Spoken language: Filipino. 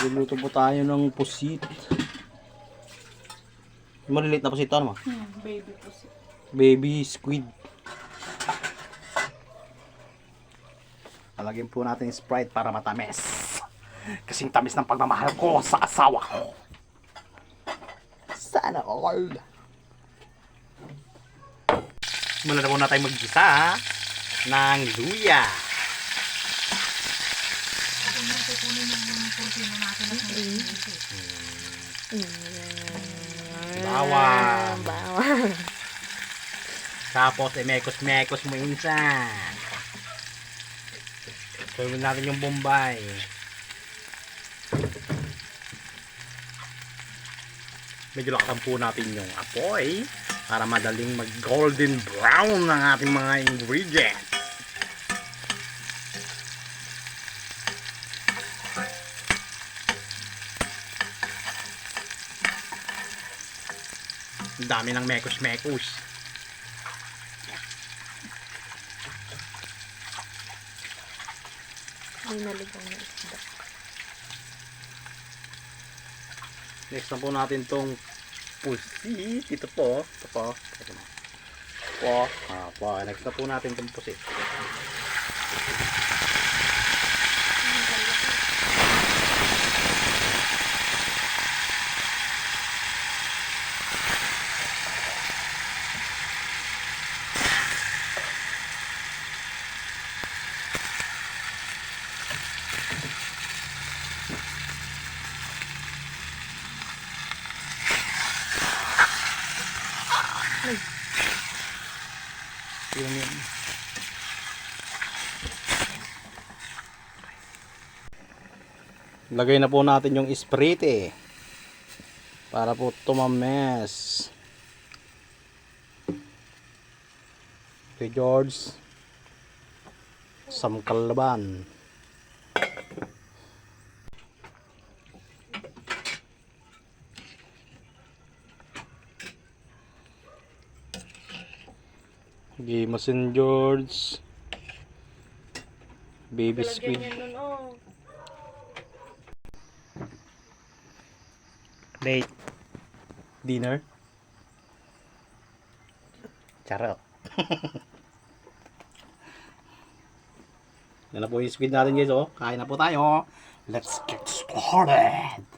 Luluto po tayo ng pusit. Maliliit na pusit ano? Baby pusit. Baby squid. Lalagyan po natin yung Sprite para matamis. Kasing tamis ng pagmamahal ko sa asawa ko. Sana all. Muna na po natin maggisa ng luya. Bawang. Bawang. Tapos mekos-mekos mo insan. Gawin natin yung Bombay. Medyo lakasan po natin yung apoy para madaling mag golden brown ang ating mga ingredients. Ang dami ng mekos-mekos. May naligaw na isda. Next na po natin tong pusit. Ito po. Ito po. Ito po. Next na po natin tong pusit. Yun. Lagay na po natin yung Sprite para po tumames. Okay, George. Samkalaban. Game St. George. Baby squid. Late dinner. Charot. Yan na po yung squid natin guys, oh. Kain na po tayo. Let's get started.